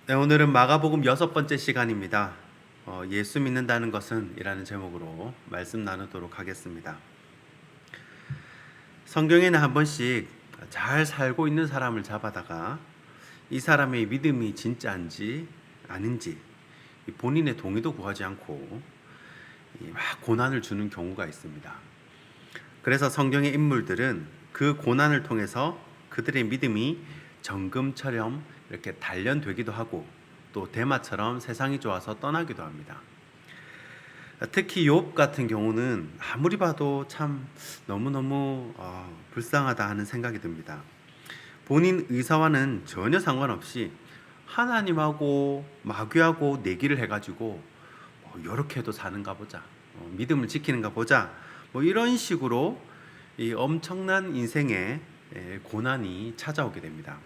네, 오늘은 마가복음 6번째 시간입니다. 예수 믿는다는 것은 이라는 제목으로 말씀 나누도록 하겠습니다. 성경에는 한 번씩 잘 살고 있는 사람을 잡아다가 이 사람의 믿음이 진짜인지 아닌지 본인의 동의도 구하지 않고 막 고난을 주는 경우가 있습니다. 그래서 성경의 인물들은 그 고난을 통해서 그들의 믿음이 정금처럼 이렇게 단련되기도 하고 또 대마처럼 세상이 좋아서 떠나기도 합니다. 특히 욥 같은 경우는 아무리 봐도 참 너무너무 불쌍하다 하는 생각이 듭니다. 본인 의사와는 전혀 상관없이 하나님하고 마귀하고 내기를 해가지고 이렇게 해도 사는가 보자, 믿음을 지키는가 보자, 이런 식으로 이 엄청난 인생의 고난이 찾아오게 됩니다.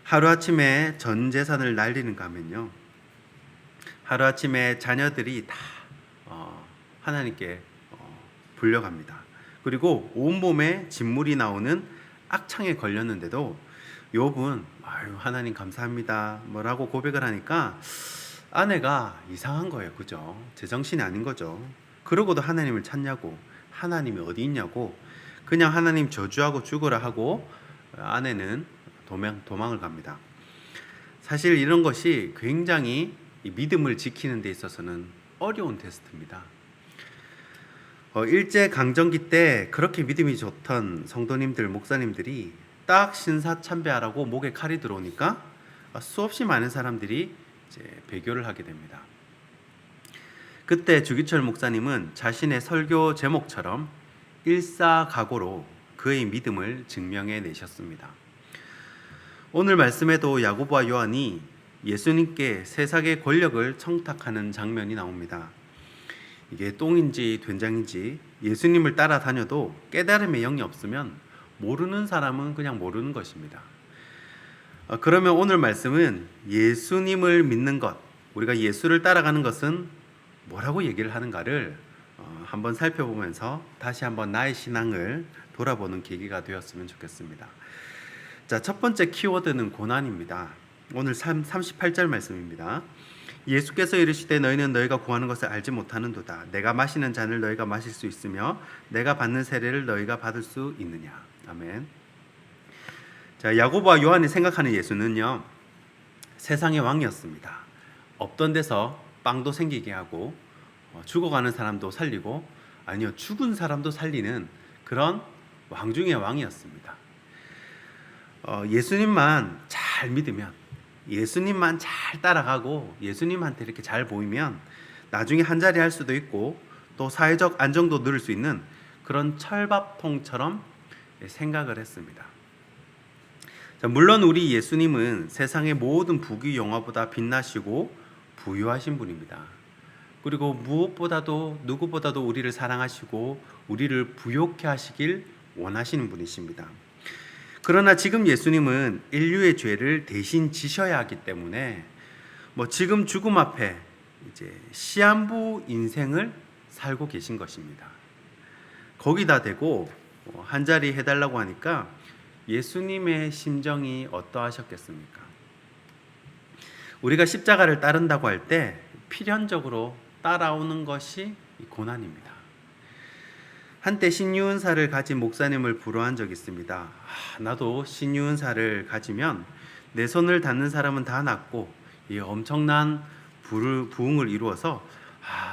하루아침에 전 재산을 날리는가 하면요, 하루아침에 자녀들이 다 하나님께 불려갑니다. 그리고 온몸에 진물이 나오는 악창에 걸렸는데도 욥은 하나님 감사합니다 뭐라고 고백을 하니까 아내가 이상한 거예요. 그죠? 제정신이 아닌 거죠. 그러고도 하나님을 찾냐고, 하나님이 어디 있냐고, 그냥 하나님 저주하고 죽으라 하고 아내는 도망을 갑니다. 사실 이런 것이 굉장히 믿음을 지키는 데 있어서는 어려운 테스트입니다. 일제 강점기 때 그렇게 믿음이 좋던 성도님들, 목사님들이 딱 신사참배하라고 목에 칼이 들어오니까 수없이 많은 사람들이 이제 배교를 하게 됩니다. 그때 주기철 목사님은 자신의 설교 제목처럼 일사각오로 그의 믿음을 증명해 내셨습니다. 오늘 말씀에도 야고보와 요한이 예수님께 세상의 권력을 청탁하는 장면이 나옵니다. 이게 똥인지 된장인지 예수님을 따라다녀도 깨달음의 영이 없으면 모르는 사람은 그냥 모르는 것입니다. 그러면 오늘 말씀은 예수님을 믿는 것, 우리가 예수를 따라가는 것은 뭐라고 얘기를 하는가를 한번 살펴보면서 다시 한번 나의 신앙을 돌아보는 계기가 되었으면 좋겠습니다. 자, 첫 번째 키워드는 고난입니다. 오늘 38절 말씀입니다. 예수께서 이르시되 너희는 너희가 구하는 것을 알지 못하는도다. 내가 마시는 잔을 너희가 마실 수 있으며 내가 받는 세례를 너희가 받을 수 있느냐. 아멘. 자, 야고보와 요한이 생각하는 예수는요, 세상의 왕이었습니다. 없던 데서 빵도 생기게 하고 죽어가는 사람도 살리고, 아니요, 죽은 사람도 살리는 그런 왕 중의 왕이었습니다. 예수님만 잘 믿으면, 예수님만 잘 따라가고 예수님한테 이렇게 잘 보이면 나중에 한자리 할 수도 있고 또 사회적 안정도 누릴 수 있는 그런 철밥통처럼 생각을 했습니다. 자, 물론 우리 예수님은 세상의 모든 부귀 영화보다 빛나시고 부유하신 분입니다. 그리고 무엇보다도 누구보다도 우리를 사랑하시고 우리를 부욕해 하시길 원하시는 분이십니다. 그러나 지금 예수님은 인류의 죄를 대신 지셔야 하기 때문에 지금 죽음 앞에 이제 시한부 인생을 살고 계신 것입니다. 거기다 대고 한자리 해달라고 하니까 예수님의 심정이 어떠하셨겠습니까? 우리가 십자가를 따른다고 할 때 필연적으로 따라오는 것이 고난입니다. 한때 신유은사를 가진 목사님을 부러워한 적이 있습니다. 나도 신유은사를 가지면 내 손을 닿는 사람은 다 낫고 이 엄청난 부흥을 이루어서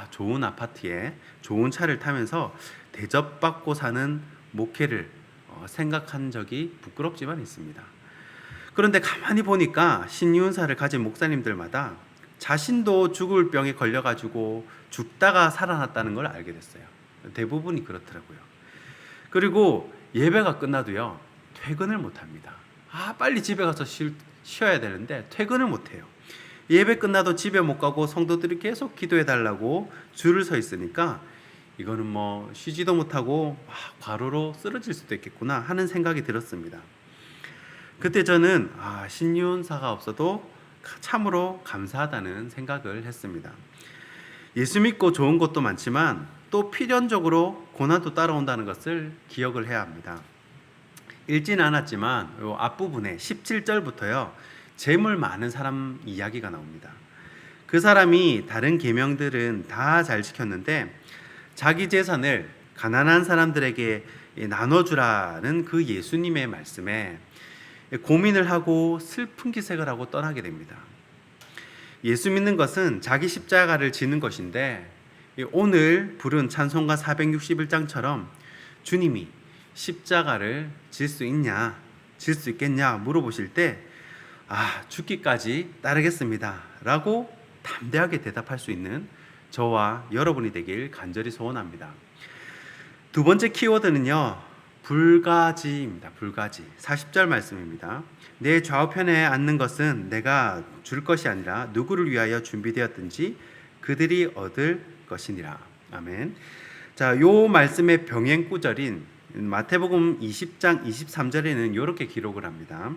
좋은 아파트에 좋은 차를 타면서 대접받고 사는 목회를 생각한 적이 부끄럽지만 있습니다. 그런데 가만히 보니까 신유은사를 가진 목사님들마다 자신도 죽을 병에 걸려가지고 죽다가 살아났다는 걸 알게 됐어요. 대부분이 그렇더라고요. 그리고 예배가 끝나도요, 퇴근을 못합니다. 빨리 집에 가서 쉬어야 되는데 퇴근을 못해요. 예배 끝나도 집에 못 가고 성도들이 계속 기도해 달라고 줄을 서 있으니까 이거는 쉬지도 못하고 과로로 쓰러질 수도 있겠구나 하는 생각이 들었습니다. 그때 저는 신유은사가 없어도 참으로 감사하다는 생각을 했습니다. 예수 믿고 좋은 것도 많지만 또 필연적으로 고난도 따라온다는 것을 기억을 해야 합니다. 읽지는 않았지만 이 앞부분에 17절부터요, 재물 많은 사람 이야기가 나옵니다. 그 사람이 다른 계명들은 다 잘 지켰는데 자기 재산을 가난한 사람들에게 나눠주라는 그 예수님의 말씀에 고민을 하고 슬픈 기색을 하고 떠나게 됩니다. 예수 믿는 것은 자기 십자가를 지는 것인데 오늘 부른 찬송가 461장처럼 주님이 십자가를 질 수 있냐, 질 수 있겠냐 물어보실 때 죽기까지 따르겠습니다 라고 담대하게 대답할 수 있는 저와 여러분이 되길 간절히 소원합니다. 두 번째 키워드는요, 불가지입니다. 불가지. 40절 말씀입니다. 내 좌우편에 앉는 것은 내가 줄 것이 아니라 누구를 위하여 준비되었든지 그들이 얻을 것이니라. 아멘. 자, 요 말씀의 병행 구절인 마태복음 20장 23절에는 이렇게 기록을 합니다.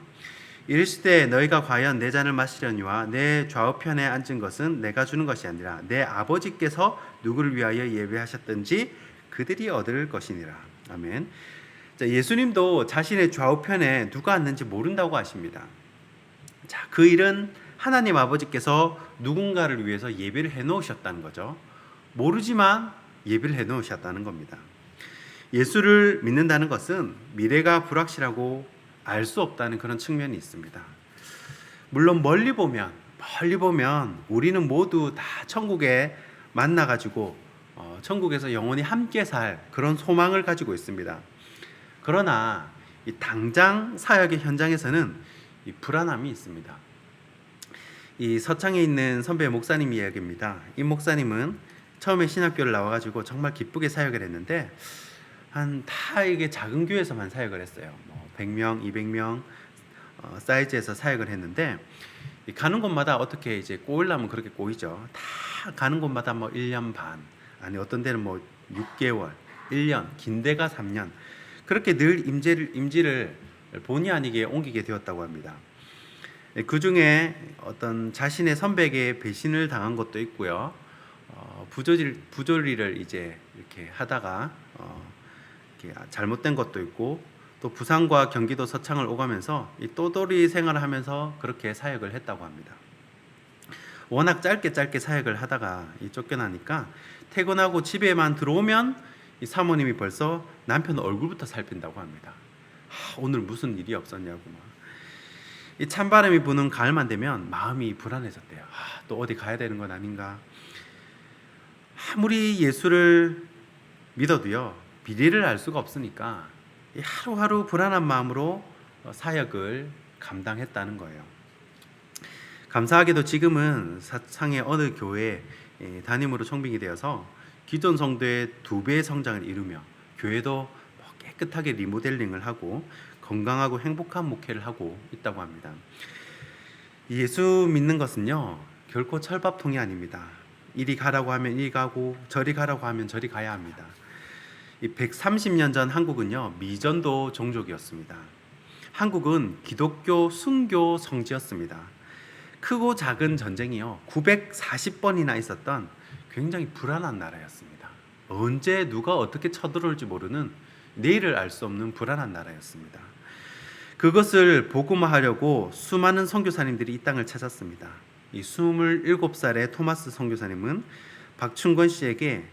이르시되 너희가 과연 내 잔을 마시려니와 내 좌우편에 앉은 것은 내가 주는 것이 아니라 내 아버지께서 누구를 위하여 예배하셨든지 그들이 얻을 것이니라. 아멘. 자, 예수님도 자신의 좌우편에 누가 앉는지 모른다고 하십니다. 자, 그 일은 하나님 아버지께서 누군가를 위해서 예배를 해 놓으셨다는 거죠. 모르지만 예배를 해 놓으셨다는 겁니다. 예수를 믿는다는 것은 미래가 불확실하고 알 수 없다는 그런 측면이 있습니다. 물론 멀리 보면 우리는 모두 다 천국에 만나가지고 천국에서 영원히 함께 살 그런 소망을 가지고 있습니다. 그러나 이 당장 사역의 현장에서는 이 불안함이 있습니다. 이 서창에 있는 선배 목사님 이야기입니다. 이 목사님은 처음에 신학교를 나와가지고 정말 기쁘게 사역을 했는데 다 이게 작은 교회에서만 사역을 했어요. 100명, 200명 사이즈에서 사역을 했는데 가는 곳마다 어떻게 이제 꼬이려면 그렇게 꼬이죠. 다 가는 곳마다 1년 반, 아니 어떤 데는 6개월, 1년, 긴 데가 3년 그렇게 늘 임지를 본의 아니게 옮기게 되었다고 합니다. 그 중에 어떤 자신의 선배에게 배신을 당한 것도 있고요. 부조리를 이제 이렇게 하다가 이렇게 잘못된 것도 있고 또 부산과 경기도 서창을 오가면서 이 또돌이 생활을 하면서 그렇게 사역을 했다고 합니다. 워낙 짧게 사역을 하다가 쫓겨나니까 퇴근하고 집에만 들어오면 이 사모님이 벌써 남편 얼굴부터 살핀다고 합니다. 오늘 무슨 일이 없었냐고 이 찬바람이 부는 가을만 되면 마음이 불안해졌대요. 또 어디 가야 되는 건 아닌가. 아무리 예수를 믿어도요, 미래를 알 수가 없으니까 하루하루 불안한 마음으로 사역을 감당했다는 거예요. 감사하게도 지금은 사창의 어느 교회 담임으로 청빙이 되어서 기존 성도의 2배의 성장을 이루며 교회도 깨끗하게 리모델링을 하고 건강하고 행복한 목회를 하고 있다고 합니다. 예수 믿는 것은요, 결코 철밥통이 아닙니다. 이리 가라고 하면 이리 가고 저리 가라고 하면 저리 가야 합니다. 130년 전 한국은요, 미전도 종족이었습니다. 한국은 기독교 순교 성지였습니다. 크고 작은 전쟁이요 940번이나 있었던 굉장히 불안한 나라였습니다. 언제 누가 어떻게 쳐들어올지 모르는 내일을 알 수 없는 불안한 나라였습니다. 그것을 복음화하려고 수많은 선교사님들이 이 땅을 찾았습니다. 이 27살의 토마스 선교사님은 박충권 씨에게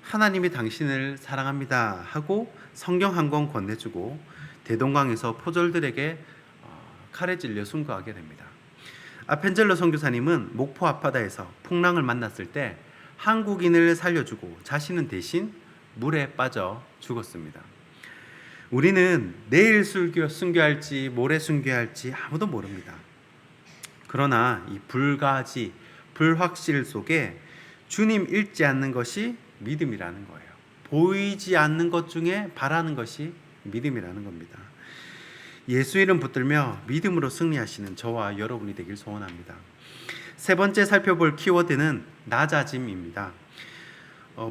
하나님이 당신을 사랑합니다 하고 성경 한 권 건네주고 대동강에서 포졸들에게 칼에 찔려 순교하게 됩니다. 아펜젤로 선교사님은 목포 앞바다에서 풍랑을 만났을 때 한국인을 살려주고 자신은 대신 물에 빠져 죽었습니다. 우리는 내일 순교할지 모레 순교할지 아무도 모릅니다. 그러나 이 불가지, 불확실 속에 주님 잃지 않는 것이 믿음이라는 거예요. 보이지 않는 것 중에 바라는 것이 믿음이라는 겁니다. 예수 이름 붙들며 믿음으로 승리하시는 저와 여러분이 되길 소원합니다. 세 번째 살펴볼 키워드는 낮아짐입니다.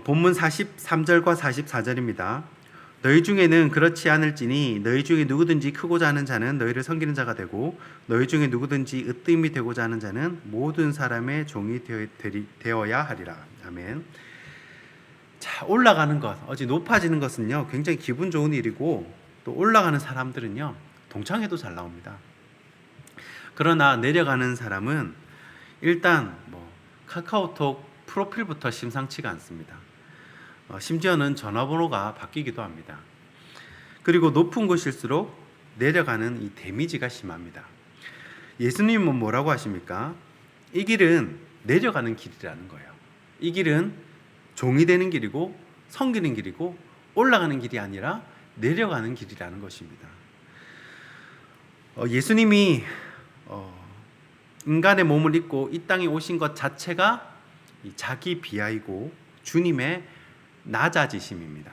본문 43절과 44절입니다. 너희 중에는 그렇지 않을지니 너희 중에 누구든지 크고자 하는 자는 너희를 섬기는 자가 되고 너희 중에 누구든지 으뜸이 되고자 하는 자는 모든 사람의 종이 되어야 하리라. 아멘. 자, 올라가는 것, 어찌 높아지는 것은요 굉장히 기분 좋은 일이고 또 올라가는 사람들은요 동창회도 잘 나옵니다. 그러나 내려가는 사람은 일단 카카오톡 프로필부터 심상치가 않습니다. 심지어는 전화번호가 바뀌기도 합니다. 그리고 높은 곳일수록 내려가는 이 데미지가 심합니다. 예수님은 뭐라고 하십니까? 이 길은 내려가는 길이라는 거예요. 이 길은 종이 되는 길이고 섬기는 길이고 올라가는 길이 아니라 내려가는 길이라는 것입니다. 예수님이 인간의 몸을 입고 이 땅에 오신 것 자체가 자기 비하이고 주님의 낮아지심입니다.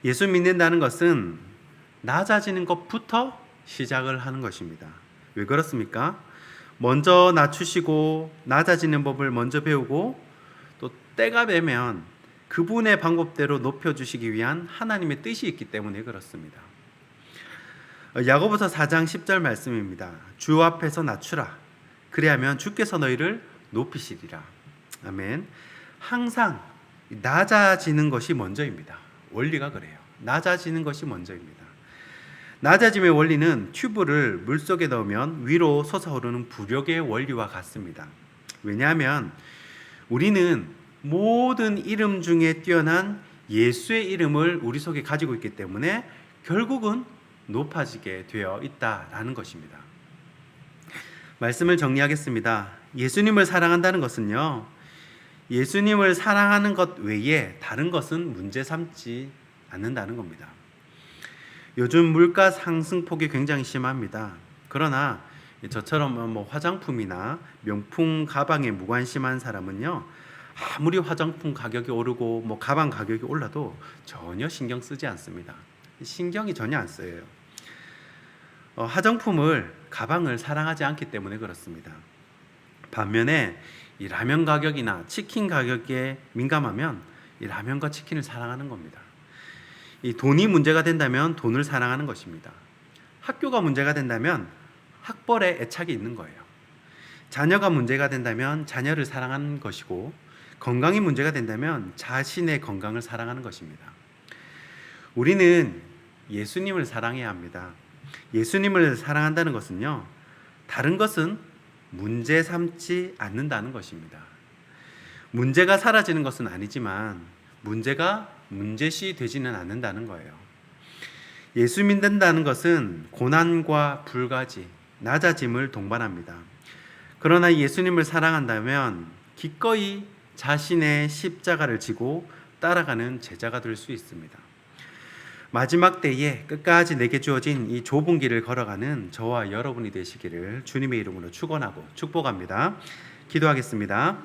예수 믿는다는 것은 낮아지는 것부터 시작을 하는 것입니다. 왜 그렇습니까? 먼저 낮추시고 낮아지는 법을 먼저 배우고 또 때가 되면 그분의 방법대로 높여주시기 위한 하나님의 뜻이 있기 때문에 그렇습니다. 야고보서 4장 10절 말씀입니다. 주 앞에서 낮추라. 그리하면 주께서 너희를 높이시리라. 아멘. 항상 낮아지는 것이 먼저입니다. 원리가 그래요. 낮아지는 것이 먼저입니다. 낮아짐의 원리는 튜브를 물속에 넣으면 위로 솟아오르는 부력의 원리와 같습니다. 왜냐하면 우리는 모든 이름 중에 뛰어난 예수의 이름을 우리 속에 가지고 있기 때문에 결국은 높아지게 되어 있다라는 것입니다. 말씀을 정리하겠습니다. 예수님을 사랑한다는 것은요, 예수님을 사랑하는 것 외에 다른 것은 문제 삼지 않는다는 겁니다. 요즘 물가 상승폭이 굉장히 심합니다. 그러나 저처럼 화장품이나 명품 가방에 무관심한 사람은요, 아무리 화장품 가격이 오르고 가방 가격이 올라도 전혀 신경 쓰지 않습니다. 신경이 전혀 안 쓰여요. 화장품을, 가방을 사랑하지 않기 때문에 그렇습니다. 반면에 이 라면 가격이나 치킨 가격에 민감하면 이 라면과 치킨을 사랑하는 겁니다. 이 돈이 문제가 된다면 돈을 사랑하는 것입니다. 학교가 문제가 된다면 학벌에 애착이 있는 거예요. 자녀가 문제가 된다면 자녀를 사랑하는 것이고, 건강이 문제가 된다면 자신의 건강을 사랑하는 것입니다. 우리는 예수님을 사랑해야 합니다. 예수님을 사랑한다는 것은요, 다른 것은 문제 삼지 않는다는 것입니다. 문제가 사라지는 것은 아니지만 문제가 문제시 되지는 않는다는 거예요. 예수 믿는다는 것은 고난과 불가지, 낮아짐을 동반합니다. 그러나 예수님을 사랑한다면 기꺼이 자신의 십자가를 지고 따라가는 제자가 될 수 있습니다. 마지막 때에 끝까지 내게 주어진 이 좁은 길을 걸어가는 저와 여러분이 되시기를 주님의 이름으로 축원하고 축복합니다. 기도하겠습니다.